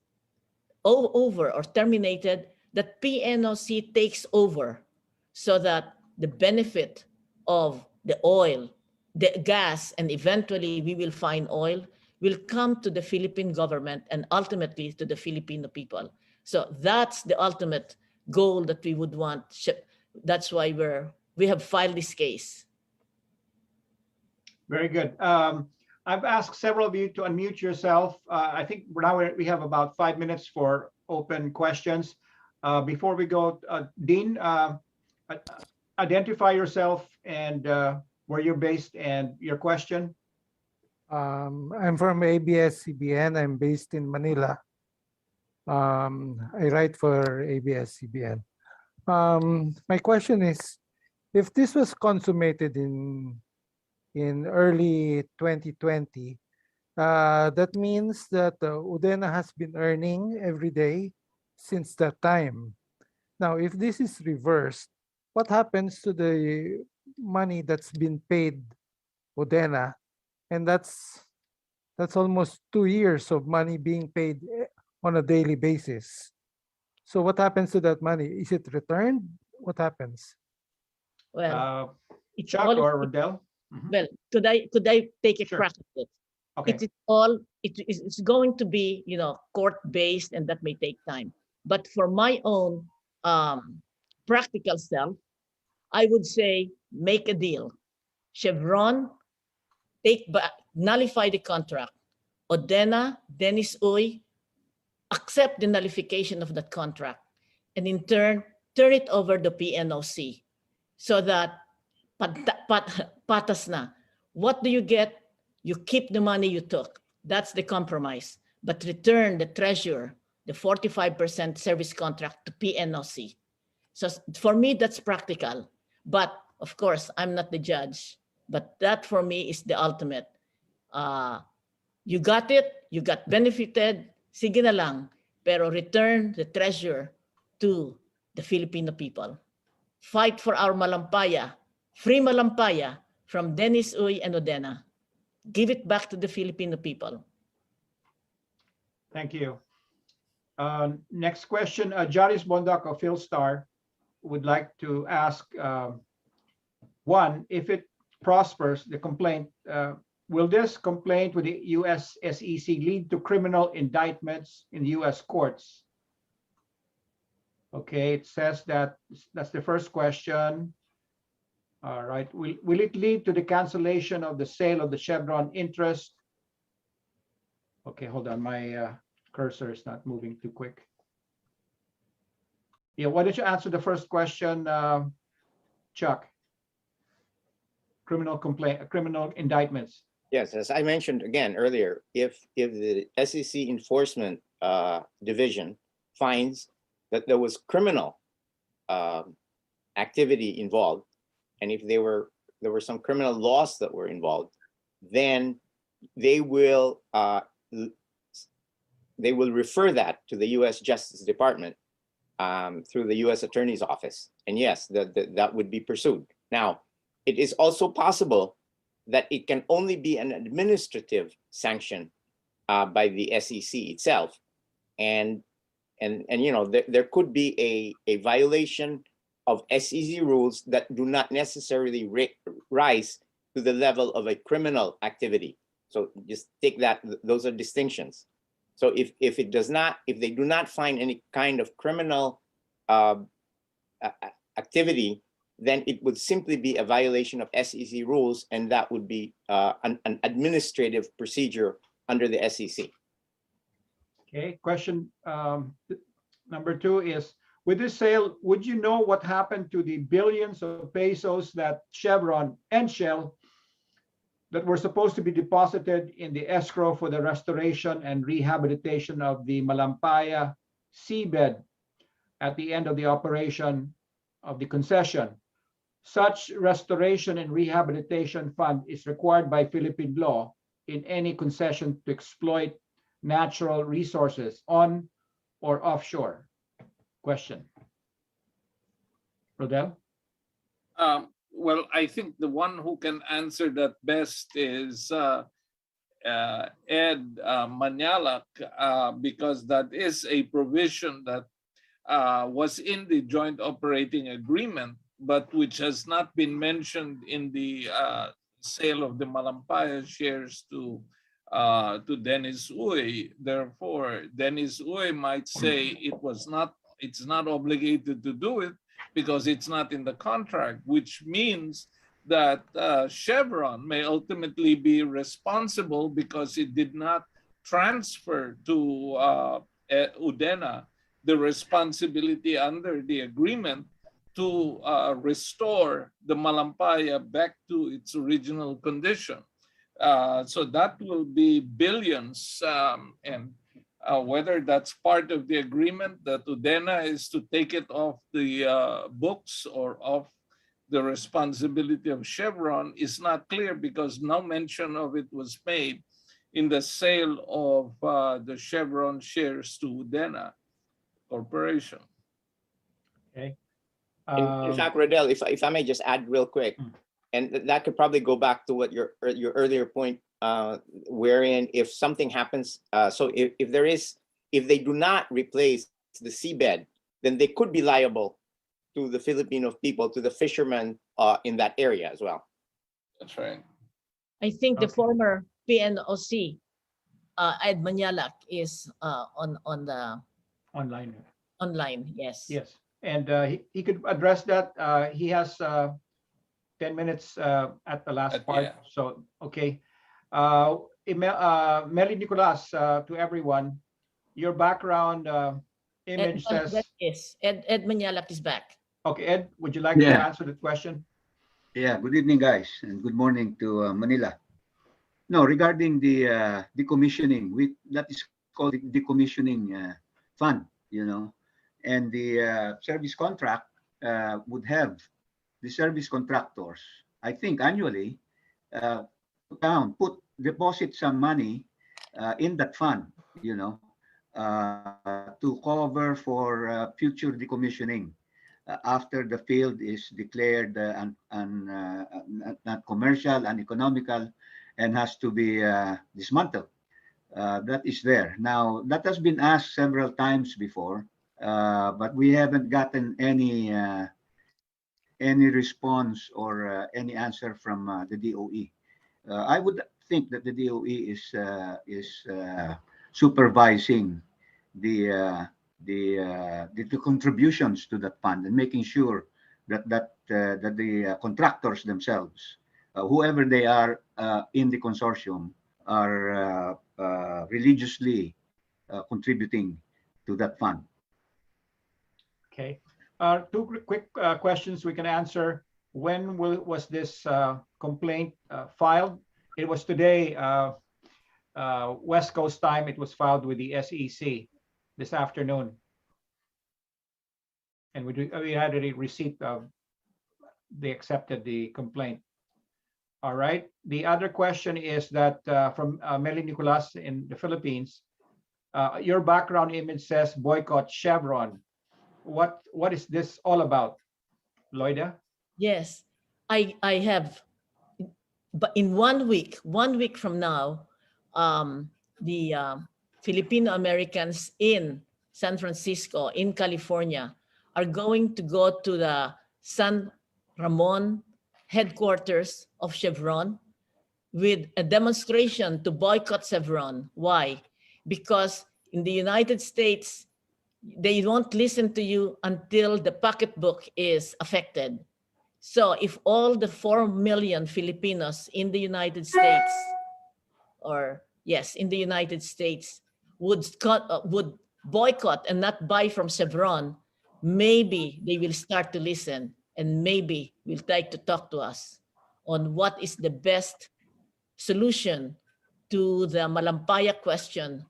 over or terminated, that PNOC takes over so that the benefit of the oil, the gas, and eventually we will find oil will come to the Philippine government and ultimately to the Filipino people. So that's the ultimate goal that we would want. That's why we have filed this case. Very good. I've asked several of you to unmute yourself. I think now we have about 5 minutes for open questions. Before we go, Dean, identify yourself and where you're based and your question. I'm from ABS-CBN. I'm based in Manila. I write for ABS-CBN. My question is, if this was consummated in early 2020, that means that Udena has been earning every day since that time. Now, if this is reversed, what happens to the money that's been paid Udena? And that's almost 2 years of money being paid on a daily basis. So what happens to that money? Is it returned? What happens? Well, it's Chuck all, or Rodell? well, could I take a Sure. crack at it? Okay. It is all, it's going to be, court-based, and that may take time. But for my own practical self, I would say make a deal. Chevron, nullify the contract. Odena, Dennis Uy, accept the nullification of that contract, and in turn, turn it over to PNOC so that patas na. What do you get? You keep the money you took. That's the compromise. But return the treasure, the 45% service contract to PNOC. So for me, that's practical. But of course, I'm not the judge. But that for me is the ultimate. You got it, you got benefited, sige na lang. Pero return the treasure to the Filipino people. Fight for our Malampaya, free Malampaya from Dennis Uy and Odena. Give it back to the Filipino people. Thank you. Next question, Jaris Bondak of Philstar would like to ask, one, if it prospers, the complaint, will this complaint with the US SEC lead to criminal indictments in the US courts? Okay, it says that's the first question. All right, will it lead to the cancellation of the sale of the Chevron interest? Okay, hold on, my cursor is not moving too quick. Yeah, why don't you answer the first question, Chuck? Criminal indictments. Yes, as I mentioned again earlier, if the SEC enforcement division finds that there was criminal activity involved, and if there were some criminal laws that were involved, then they will refer that to the U.S. Justice Department through the U.S. Attorney's Office, and yes, that would be pursued. Now, it is also possible that it can only be an administrative sanction by the SEC itself, and there could be a violation of SEC rules that do not necessarily rise to the level of a criminal activity. So just take that; those are distinctions. So if they do not find any kind of criminal activity, then it would simply be a violation of SEC rules, and that would be an administrative procedure under the SEC. Okay, question number two is, with this sale, would you know what happened to the billions of pesos that Chevron and Shell that were supposed to be deposited in the escrow for the restoration and rehabilitation of the Malampaya seabed at the end of the operation of the concession? Such restoration and rehabilitation fund is required by Philippine law in any concession to exploit natural resources on or offshore. Question. Rodell? Well, I think the one who can answer that best is Ed Manyalak, because that is a provision that was in the joint operating agreement, but which has not been mentioned in the sale of the Malampaya shares to Dennis Uy. Therefore, Dennis Uy might say it's not obligated to do it because it's not in the contract, which means that Chevron may ultimately be responsible because it did not transfer to Udena the responsibility under the agreement to restore the Malampaya back to its original condition. So that will be billions, and whether that's part of the agreement that Udena is to take it off the books or off the responsibility of Chevron is not clear because no mention of it was made in the sale of the Chevron shares to Udena Corporation. Okay. In fact, Rodell, if I may just add real quick, and that could probably go back to what your earlier point, wherein if something happens, so if they do not replace the seabed, then they could be liable to the Filipino people, to the fishermen in that area as well. That's right. I think the former PNOC, Ed Manyalak, is on the online. Yes. Yes, and he could address that. He has 10 minutes at the last part. Yeah. So, okay. Melly Nicolas, to everyone, your background image says... Ed Manyalak is back. Okay, Ed, would you like to answer the question? Yeah, good evening, guys, and good morning to Manila. No, regarding the decommissioning, that is called the decommissioning fund, and the service contract would have the service contractors, I think annually, deposit some money in that fund, to cover for future decommissioning after the field is declared not commercial, uneconomical, and has to be dismantled. That is there. Now, that has been asked several times before, but we haven't gotten any response or any answer from the DOE. I would think that the DOE is supervising the contributions to that fund and making sure that the contractors themselves, whoever they are in the consortium, are religiously contributing to that fund. Okay. Two quick questions we can answer. When was this complaint filed? It was today, West Coast time. It was filed with the SEC this afternoon. And we had a receipt of, they accepted the complaint. All right. The other question is that from Melly Nicolas in the Philippines, your background image says boycott Chevron. What is this all about, Loida? Yes, I have, but in 1 week from now, the Filipino Americans in San Francisco, in California, are going to go to the San Ramon headquarters of Chevron with a demonstration to boycott Chevron. Why? Because in the United States, they won't listen to you until the pocketbook is affected. So if all the 4 million Filipinos in the United States, in the United States, would boycott and not buy from Chevron, maybe they will start to listen and maybe will try to talk to us on what is the best solution to the Malampaya question.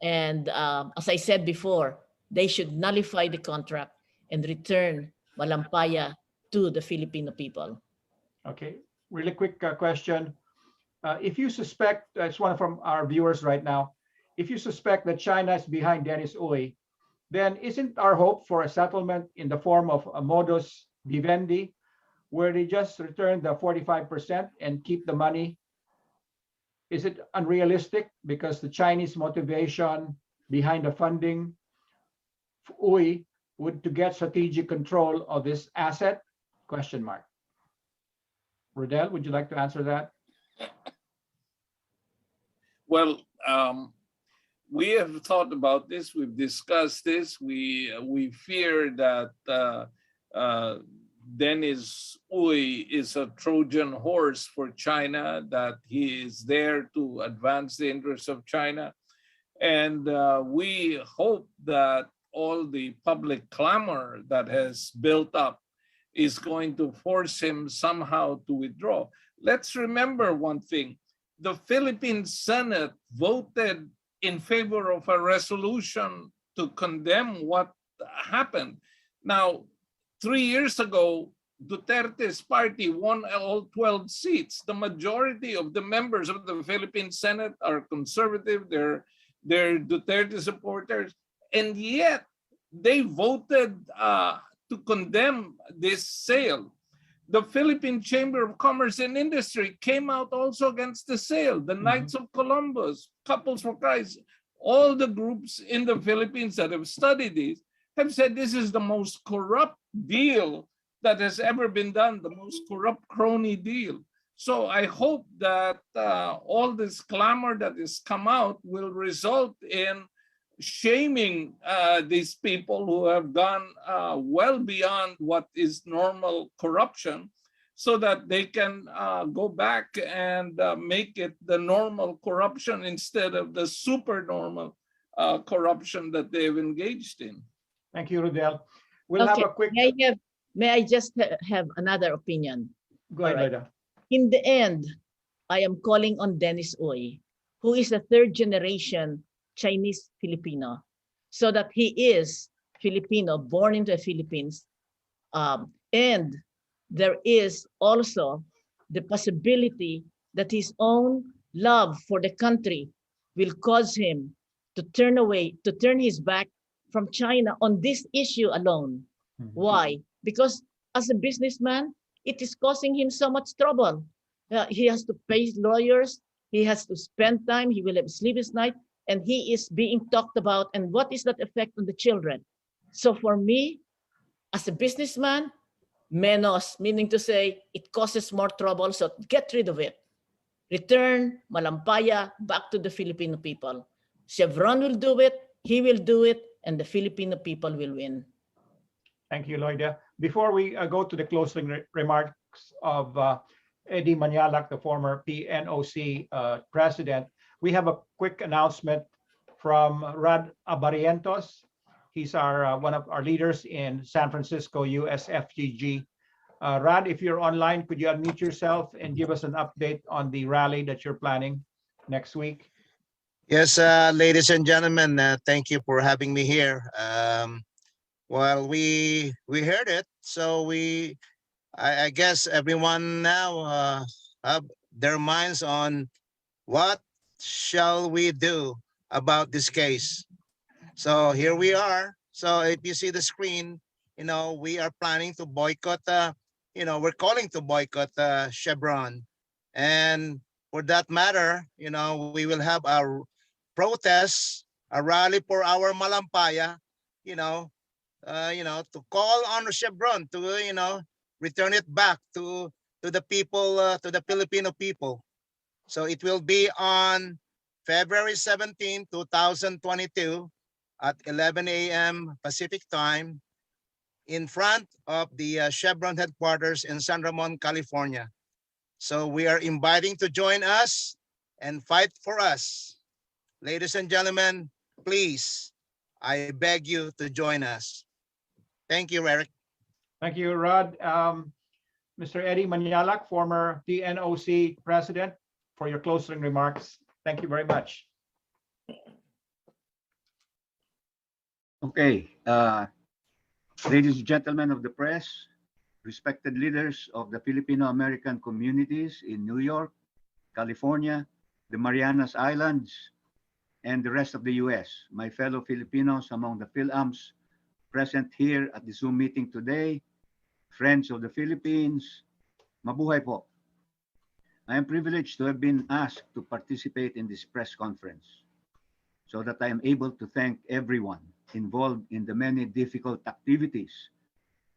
And as I said before, they should nullify the contract and return Malampaya to the Filipino people. Okay, really quick question. If you suspect, it's one from our viewers right now, if you suspect that China is behind Dennis Uy, then isn't our hope for a settlement in the form of a modus vivendi, where they just return the 45% and keep the money? Is it unrealistic because the Chinese motivation behind the funding for Uy would to get strategic control of this asset? Question mark. Rodell, would you like to answer that? Well, we have thought about this. We've discussed this. We fear that Dennis Uy is a Trojan horse for China, that he is there to advance the interests of China. And we hope that all the public clamor that has built up is going to force him somehow to withdraw. Let's remember one thing. The Philippine Senate voted in favor of a resolution to condemn what happened. Now, 3 years ago, Duterte's party won all 12 seats. The majority of the members of the Philippine Senate are conservative. They're Duterte supporters. And yet, they voted to condemn this sale. The Philippine Chamber of Commerce and Industry came out also against the sale. The Knights of Columbus, Couples for Christ, all the groups in the Philippines that have studied this have said this is the most corrupt deal that has ever been done, the most corrupt crony deal. So I hope that all this clamor that has come out will result in shaming these people who have gone well beyond what is normal corruption, so that they can go back and make it the normal corruption instead of the super normal corruption that they've engaged in. Thank you, Rodell. We'll have a quick. May I just have another opinion? Go ahead, All right. Leda. In the end, I am calling on Dennis Uy, who is a third generation Chinese Filipino, so that he is Filipino, born into the Philippines. And there is also the possibility that his own love for the country will cause him to turn his back from China on this issue alone. Why? Because as a businessman, it is causing him so much trouble. He has to pay lawyers, he has to spend time, he will have sleepless night, and he is being talked about. And what is that effect on the children? So for me, as a businessman, menos, meaning to say it causes more trouble, so get rid of it. Return Malampaya back to the Filipino people. Chevron will do it, he will do it, and the Filipino people will win. Thank you, Loida. Before we go to the closing remarks of Eddie Manyalak, the former PNOC president, we have a quick announcement from Rad Abarientos. He's one of our leaders in San Francisco USFGG. Rad, if you're online, could you unmute yourself and give us an update on the rally that you're planning next week? Yes, ladies and gentlemen, thank you for having me here. Well, we heard it, so I guess everyone now have their minds on what shall we do about this case. So here we are. So if you see the screen, we are planning to boycott. We're calling to boycott Chevron, and for that matter, we will have a protest, a rally for our Malampaya, to call on Chevron to, return it back to the people, to the Filipino people. So it will be on February 17, 2022 at 11 a.m. Pacific time in front of the Chevron headquarters in San Ramon, California. So we are inviting to join us and fight for us. Ladies and gentlemen, please, I beg you to join us. Thank you, Eric. Thank you, Rod. Mr. Eddie Manyalak, former PNOC president, for your closing remarks. Thank you very much. Okay, ladies and gentlemen of the press, respected leaders of the Filipino-American communities in New York, California, the Marianas Islands, and the rest of the US, my fellow Filipinos among the PhilAms present here at the Zoom meeting today, friends of the Philippines, mabuhay po. I am privileged to have been asked to participate in this press conference so that I am able to thank everyone involved in the many difficult activities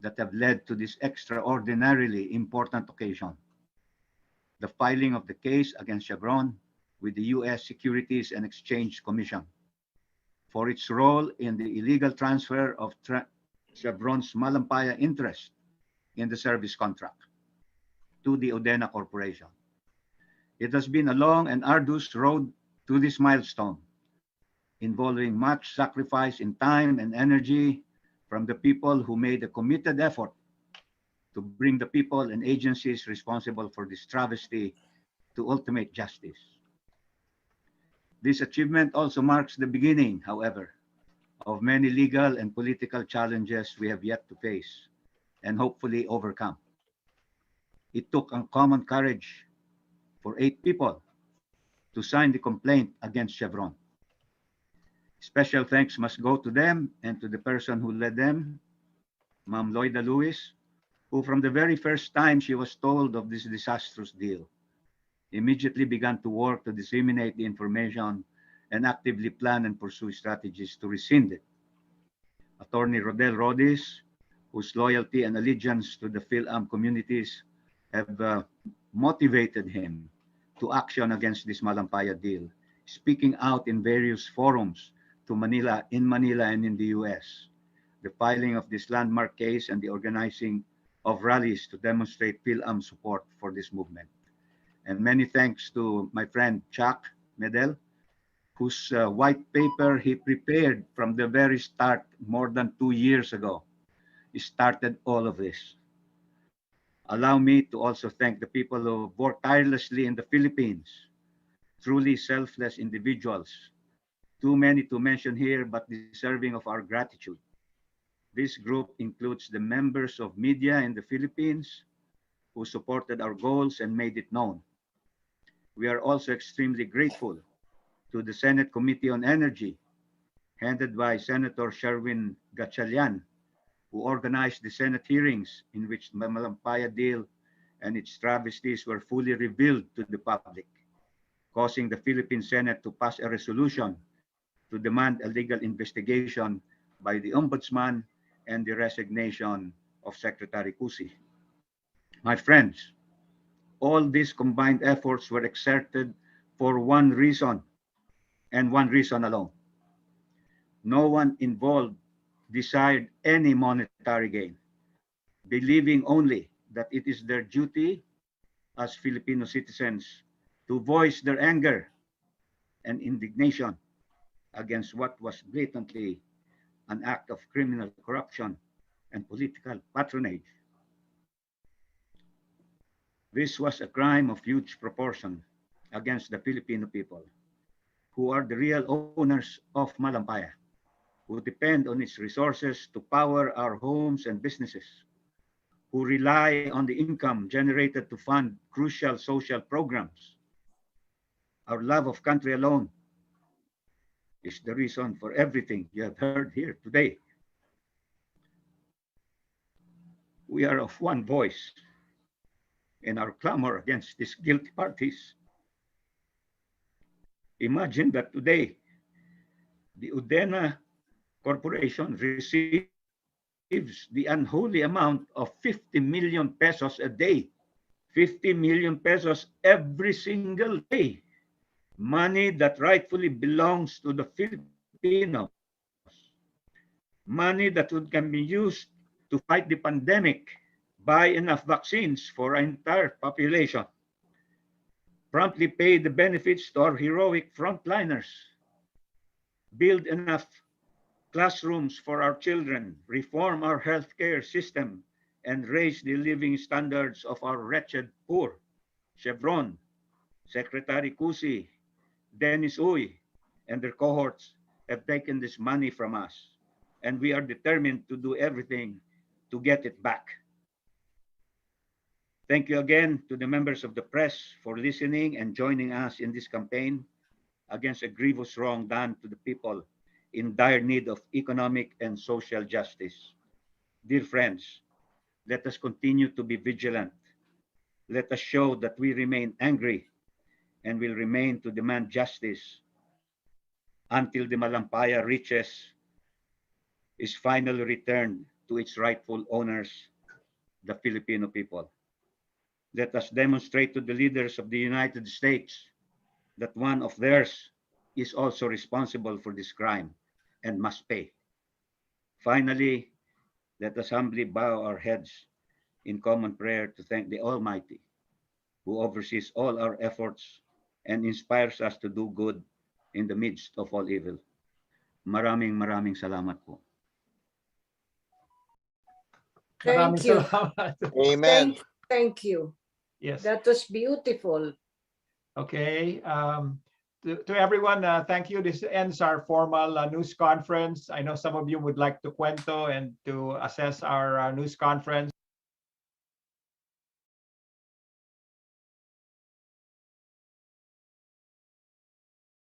that have led to this extraordinarily important occasion. The filing of the case against Chevron with the U.S. Securities and Exchange Commission for its role in the illegal transfer of Chevron's Malampaya interest in the service contract to the Odena Corporation. It has been a long and arduous road to this milestone, involving much sacrifice in time and energy from the people who made a committed effort to bring the people and agencies responsible for this travesty to ultimate justice. This achievement also marks the beginning, however, of many legal and political challenges we have yet to face and hopefully overcome. It took uncommon courage for 8 people to sign the complaint against Chevron. Special thanks must go to them and to the person who led them, Ma'am Loida Lewis, who from the very first time she was told of this disastrous deal, immediately began to work to disseminate the information and actively plan and pursue strategies to rescind it. Attorney Rodell Rhodes, whose loyalty and allegiance to the PhilAm communities have motivated him to action against this Malampaya deal, speaking out in various forums to Manila and in the US, the filing of this landmark case and the organizing of rallies to demonstrate PhilAm support for this movement. And many thanks to my friend Chuck Medel, whose white paper he prepared from the very start more than 2 years ago. He started all of this. Allow me to also thank the people who worked tirelessly in the Philippines, truly selfless individuals, too many to mention here, but deserving of our gratitude. This group includes the members of media in the Philippines who supported our goals and made it known. We are also extremely grateful to the Senate Committee on Energy, headed by Senator Sherwin Gatchalian, who organized the Senate hearings in which the Malampaya deal and its travesties were fully revealed to the public, causing the Philippine Senate to pass a resolution to demand a legal investigation by the Ombudsman and the resignation of Secretary Cusi. My friends, all these combined efforts were exerted for one reason and one reason alone. No one involved desired any monetary gain, believing only that it is their duty as Filipino citizens to voice their anger and indignation against what was blatantly an act of criminal corruption and political patronage. This was a crime of huge proportion against the Filipino people, who are the real owners of Malampaya, who depend on its resources to power our homes and businesses, who rely on the income generated to fund crucial social programs. Our love of country alone is the reason for everything you have heard here today. We are of one voice in our clamor against these guilty parties. Imagine that today, the Odena Corporation receives the unholy amount of 50 million pesos a day. 50 million pesos every single day. Money that rightfully belongs to the Filipinos. Money that can be used to fight the pandemic, buy enough vaccines for our entire population, promptly pay the benefits to our heroic frontliners, build enough classrooms for our children, reform our healthcare system, and raise the living standards of our wretched poor. Chevron, Secretary Cusi, Dennis Uy, and their cohorts have taken this money from us, and we are determined to do everything to get it back. Thank you again to the members of the press for listening and joining us in this campaign against a grievous wrong done to the people in dire need of economic and social justice. Dear friends, let us continue to be vigilant. Let us show that we remain angry and will remain to demand justice until the Malampaya is finally returned to its rightful owners, the Filipino people. Let us demonstrate to the leaders of the United States that one of theirs is also responsible for this crime and must pay. Finally, let us humbly bow our heads in common prayer to thank the Almighty, who oversees all our efforts and inspires us to do good in the midst of all evil. Maraming salamat po. Maraming Thank you. salamat. Amen. Thank you. Yes. That was beautiful. Okay. To everyone, thank you. This ends our formal news conference. I know some of you would like to cuento and to assess our news conference.